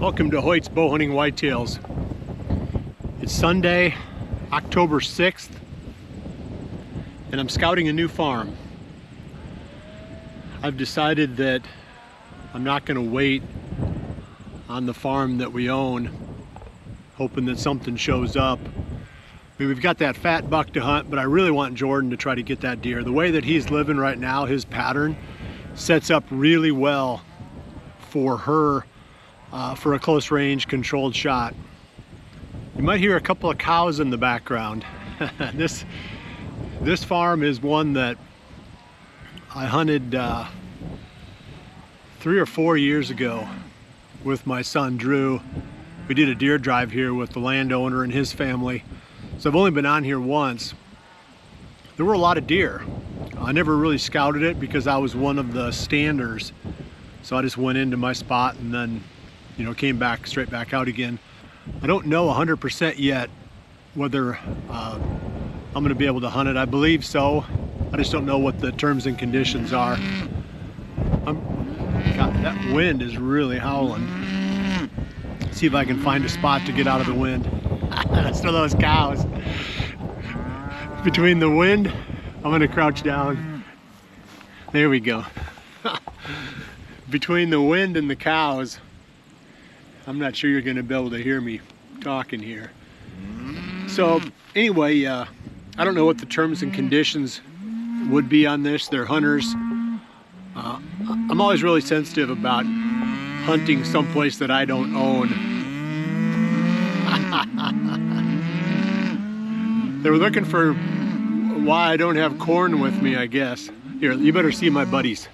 Welcome to Hoyt's Bowhunting Whitetails. It's Sunday, October 6th, and I'm scouting a new farm. I've decided that I'm not going to wait on the farm that we own, hoping that something shows up. I mean, we've got that fat buck to hunt, but I really want Jordan to try to get that deer. The way that he's living right now, his pattern sets up really well for her for a close range controlled shot. You might hear a couple of cows in the background. This farm is one that I hunted 3 or 4 years ago with my son Drew. We did a deer drive here with the landowner and his family. So I've only been on here once. There were a lot of deer. I never really scouted it because I was one of the standers. So I just went into my spot and then, you know, came back straight back out again. I don't know 100% yet whether I'm going to be able to hunt it. I believe so. I just don't know what the terms and conditions are. God, that wind is really howling. See if I can find a spot to get out of the wind. That's one of those cows. Between the wind, I'm going to crouch down. There we go. Between the wind and the cows, I'm not sure you're going to be able to hear me talking here. So anyway, I don't know what the terms and conditions would be on this. They're hunters. I'm always really sensitive about hunting someplace that I don't own. They were looking for why I don't have corn with me, I guess. Here, you better see my buddies.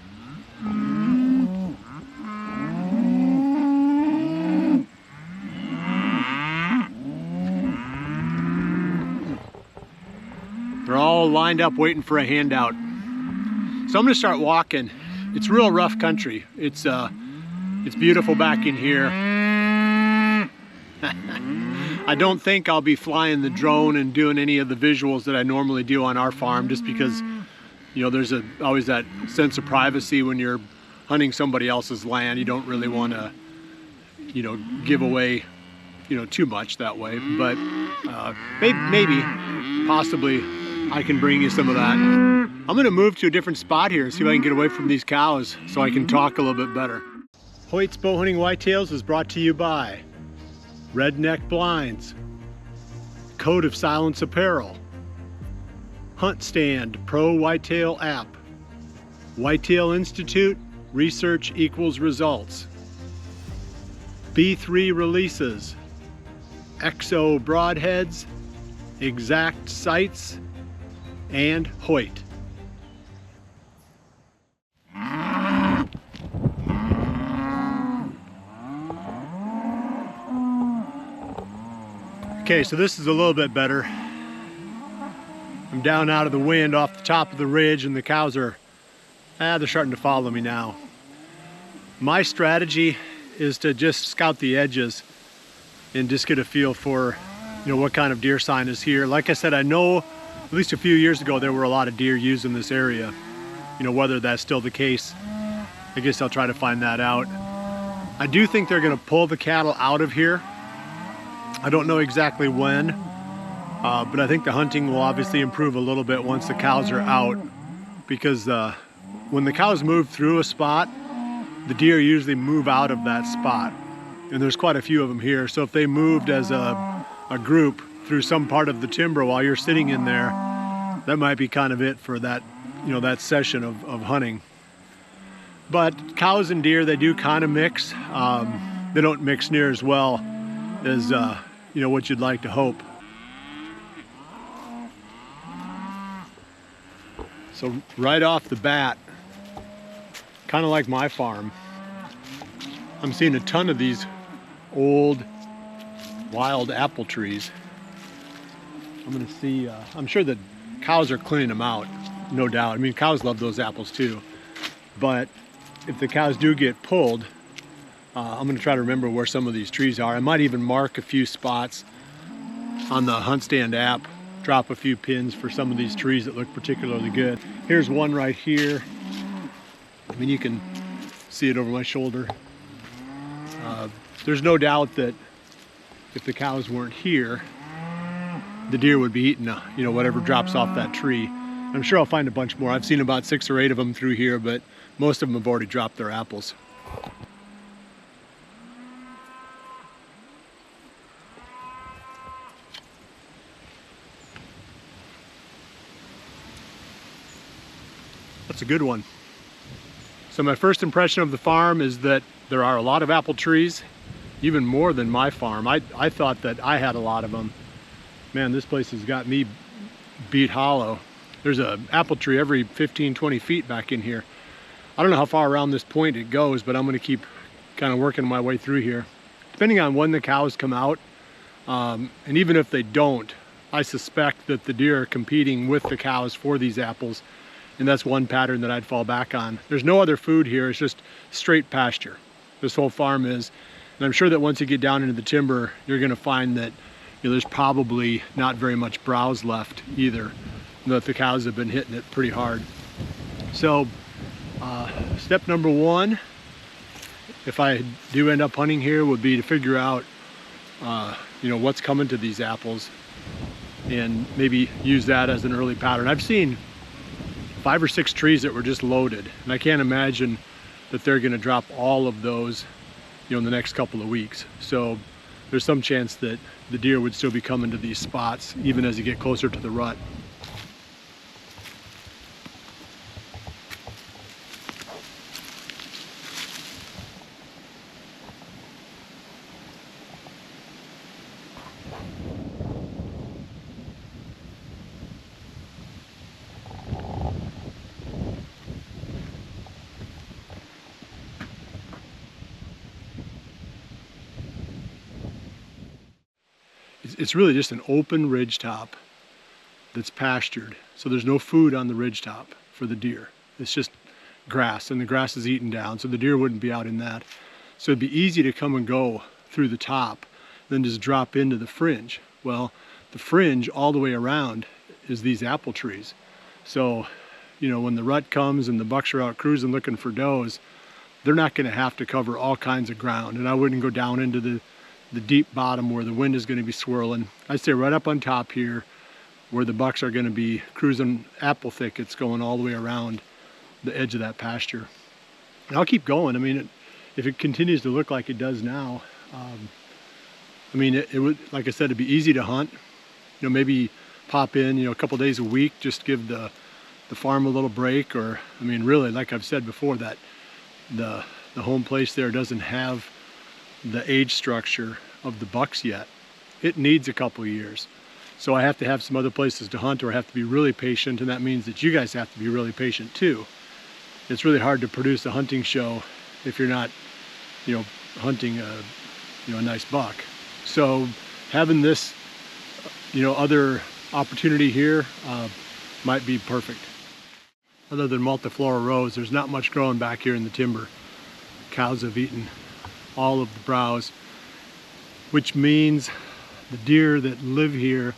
They're all lined up waiting for a handout. So I'm gonna start walking. It's real rough country. It's beautiful back in here. I don't think I'll be flying the drone and doing any of the visuals that I normally do on our farm, just because, you know, there's always that sense of privacy when you're hunting somebody else's land. You don't really want to, you know, give away, you know, too much that way. But maybe, possibly, I can bring you some of that. I'm gonna move to a different spot here and see if I can get away from these cows so I can talk a little bit better. Hoyt's Bowhunting Whitetails is brought to you by Redneck Blinds, Code of Silence Apparel, Hunt Stand Pro Whitetail App, Whitetail Institute, Research Equals Results, B3 Releases, XO Broadheads, Exact Sights, and Hoyt. Okay, so this is a little bit better. I'm down out of the wind off the top of the ridge, and the cows are, they're starting to follow me now. My strategy is to just scout the edges and just get a feel for, you know, what kind of deer sign is here. Like I said, I know at least a few years ago there were a lot of deer used in this area. You know, whether that's still the case, I guess I'll try to find that out. I do think they're gonna pull the cattle out of here. I don't know exactly when, but I think the hunting will obviously improve a little bit once the cows are out, because when the cows move through a spot, the deer usually move out of that spot. And there's quite a few of them here. So if they moved as a group through some part of the timber while you're sitting in there, that might be kind of it for that, you know, that session of hunting. But cows and deer, they do kind of mix. They don't mix near as well as you know, what you'd like to hope. So right off the bat, kind of like my farm, I'm seeing a ton of these old wild apple trees. I'm gonna see, I'm sure that cows are cleaning them out, no doubt. I mean, cows love those apples too. But if the cows do get pulled, I'm gonna try to remember where some of these trees are. I might even mark a few spots on the Hunt Stand app, drop a few pins for some of these trees that look particularly good. Here's one right here. I mean, you can see it over my shoulder. there's no doubt that if the cows weren't here, the deer would be eating, you know, whatever drops off that tree. I'm sure I'll find a bunch more. I've seen about 6 or 8 of them through here, but most of them have already dropped their apples. That's a good one. So my first impression of the farm is that there are a lot of apple trees, even more than my farm. I thought that I had a lot of them. Man, this place has got me beat hollow. There's an apple tree every 15-20 feet back in here. I don't know how far around this point it goes, but I'm going to keep kind of working my way through here. Depending on when the cows come out, and even if they don't, I suspect that the deer are competing with the cows for these apples, and that's one pattern that I'd fall back on. There's no other food here, it's just straight pasture. This whole farm is, and I'm sure that once you get down into the timber, you're going to find that, you know, there's probably not very much browse left either, that the cows have been hitting it pretty hard. So step number 1, if I do end up hunting here, would be to figure out you know, what's coming to these apples and maybe use that as an early pattern. I've seen 5 or 6 trees that were just loaded, and I can't imagine that they're going to drop all of those, you know, in the next couple of weeks. So there's some chance that the deer would still be coming to these spots even as you get closer to the rut. It's really just an open ridge top that's pastured. So there's no food on the ridge top for the deer. It's just grass, and the grass is eaten down, so the deer wouldn't be out in that. So it'd be easy to come and go through the top, then just drop into the fringe. Well, the fringe all the way around is these apple trees. So, you know, when the rut comes and the bucks are out cruising looking for does, they're not going to have to cover all kinds of ground. And I wouldn't go down into the deep bottom where the wind is going to be swirling. I'd stay right up on top here where the bucks are going to be cruising apple thickets going all the way around the edge of that pasture. And I'll keep going. I mean, if it continues to look like it does now, I mean, it would, like I said, it'd be easy to hunt. You know, maybe pop in, you know, a couple days a week, just give the farm a little break. Or, I mean, really, like I've said before, that the home place there doesn't have the age structure of the bucks yet. It needs a couple years. So I have to have some other places to hunt, or I have to be really patient, and that means that you guys have to be really patient too. It's really hard to produce a hunting show if you're not, you know, hunting a nice buck. So having this, you know, other opportunity here might be perfect. Other than multiflora rose, there's not much growing back here in the timber. Cows have eaten all of the browse, which means the deer that live here,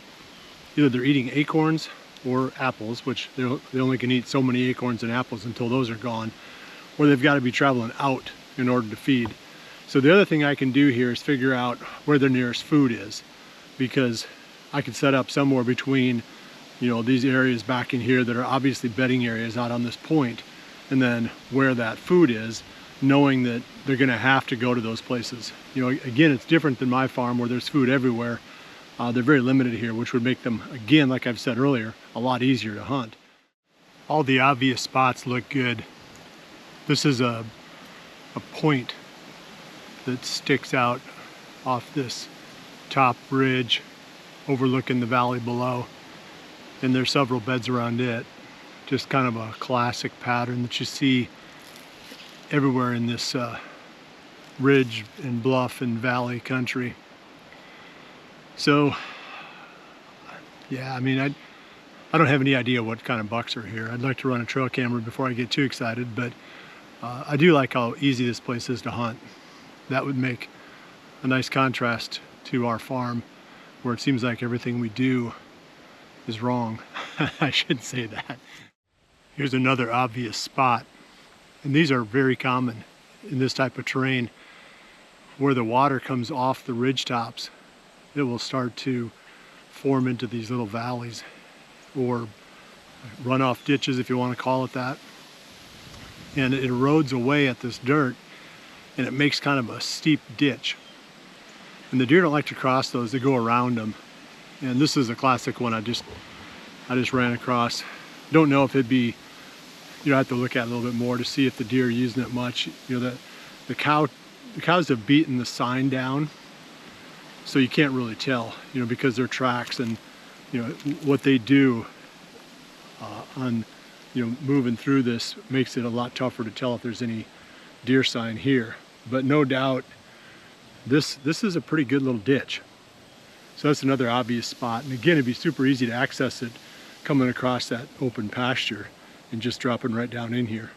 either they're eating acorns or apples, which they only can eat so many acorns and apples until those are gone, or they've got to be traveling out in order to feed. So the other thing I can do here is figure out where their nearest food is, because I could set up somewhere between, you know, these areas back in here that are obviously bedding areas out on this point, and then where that food is, knowing that they're going to have to go to those places. You know, again, it's different than my farm where there's food everywhere. They're very limited here, which would make them, again, like I've said earlier, a lot easier to hunt. All the obvious spots look good. This is a point that sticks out off this top ridge overlooking the valley below, and there's several beds around it. Just kind of a classic pattern that you see everywhere in this ridge and bluff and valley country. So yeah, I mean, I don't have any idea what kind of bucks are here. I'd like to run a trail camera before I get too excited, but I do like how easy this place is to hunt. That would make a nice contrast to our farm, where it seems like everything we do is wrong. I shouldn't say that. Here's another obvious spot, and these are very common in this type of terrain, where the water comes off the ridge tops, it will start to form into these little valleys, or runoff ditches if you want to call it that. And it erodes away at this dirt, and it makes kind of a steep ditch. And the deer don't like to cross those, they go around them. And this is a classic one I just ran across. Don't know if it'd be, you know, I have to look at it a little bit more to see if the deer are using it much. You know, the cows have beaten the sign down, so you can't really tell, you know, because they're tracks, and you know what they do on, you know, moving through this makes it a lot tougher to tell if there's any deer sign here. But no doubt this is a pretty good little ditch. So that's another obvious spot, and again, it'd be super easy to access it coming across that open pasture and just dropping right down in here.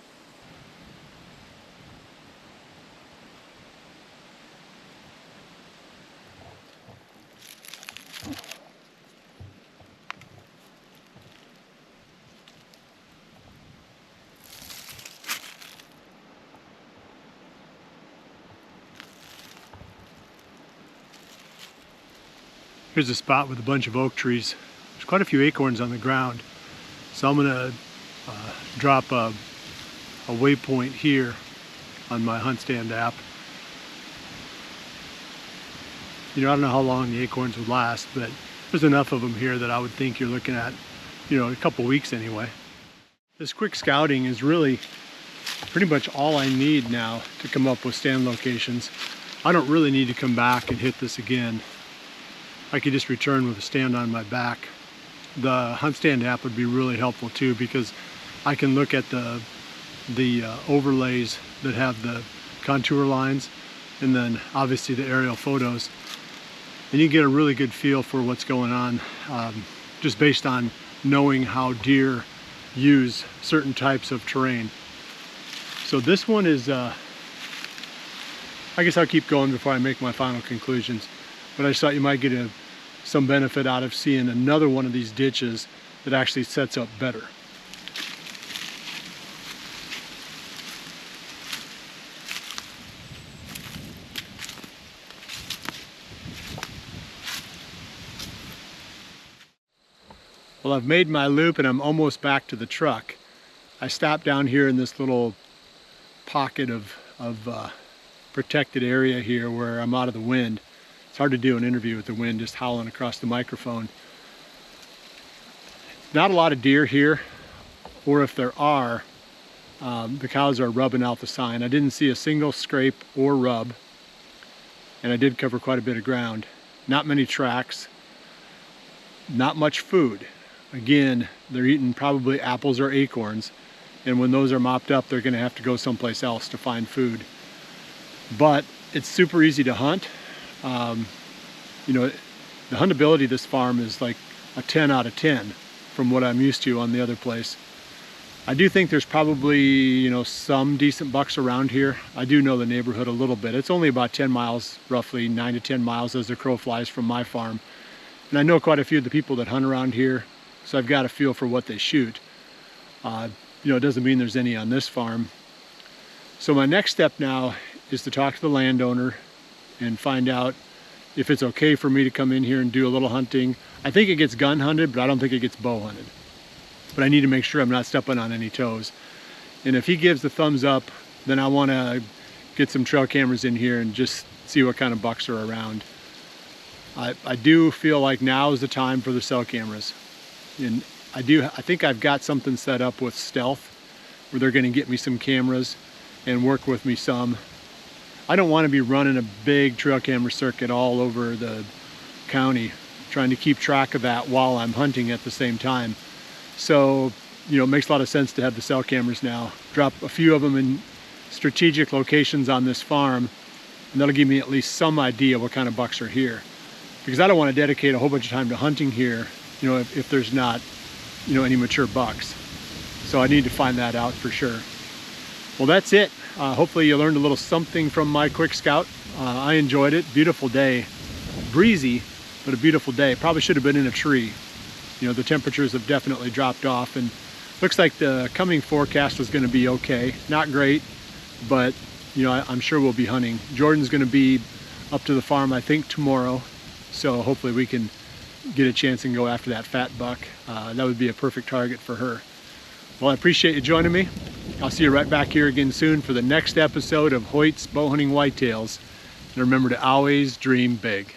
Here's a spot with a bunch of oak trees. There's quite a few acorns on the ground. So I'm gonna drop a waypoint here on my HuntStand app. You know, I don't know how long the acorns would last, but there's enough of them here that I would think you're looking at, you know, a couple weeks anyway. This quick scouting is really pretty much all I need now to come up with stand locations. I don't really need to come back and hit this again. I could just return with a stand on my back. The HuntStand app would be really helpful too, because I can look at the overlays that have the contour lines, and then obviously the aerial photos, and you get a really good feel for what's going on, just based on knowing how deer use certain types of terrain. So this one is, I guess I'll keep going before I make my final conclusions. But I just thought you might get some benefit out of seeing another one of these ditches that actually sets up better. Well, I've made my loop and I'm almost back to the truck. I stopped down here in this little pocket of protected area here where I'm out of the wind. It's hard to do an interview with the wind just howling across the microphone. Not a lot of deer here, or if there are, the cows are rubbing out the sign. I didn't see a single scrape or rub, and I did cover quite a bit of ground. Not many tracks, not much food. Again, they're eating probably apples or acorns, and when those are mopped up, they're gonna have to go someplace else to find food. But it's super easy to hunt. You know, the huntability of this farm is like a 10 out of 10 from what I'm used to on the other place. I do think there's probably, you know, some decent bucks around here. I do know the neighborhood a little bit. It's only about 10 miles, roughly 9 to 10 miles as the crow flies from my farm. And I know quite a few of the people that hunt around here, so I've got a feel for what they shoot. You know, it doesn't mean there's any on this farm. So my next step now is to talk to the landowner and find out if it's okay for me to come in here and do a little hunting. I think it gets gun hunted, but I don't think it gets bow hunted. But I need to make sure I'm not stepping on any toes. And if he gives the thumbs up, then I want to get some trail cameras in here and just see what kind of bucks are around. I do feel like now is the time for the cell cameras. And I think I've got something set up with Stealth where they're going to get me some cameras and work with me some. I don't want to be running a big trail camera circuit all over the county, trying to keep track of that while I'm hunting at the same time. So, you know, it makes a lot of sense to have the cell cameras now. Drop a few of them in strategic locations on this farm, and that'll give me at least some idea what kind of bucks are here. Because I don't want to dedicate a whole bunch of time to hunting here, you know, if there's not, you know, any mature bucks. So I need to find that out for sure. Well, that's it. Hopefully you learned a little something from my quick scout. I enjoyed it. Beautiful day. Breezy, but a beautiful day. Probably should have been in a tree. You know, the temperatures have definitely dropped off, and looks like the coming forecast was going to be okay. Not great, but you know, I'm sure we'll be hunting. Jordan's gonna be up to the farm, I think, tomorrow. So hopefully we can get a chance and go after that fat buck. That would be a perfect target for her. Well, I appreciate you joining me. I'll see you right back here again soon for the next episode of Hoyt's Bowhunting Whitetails. And remember to always dream big.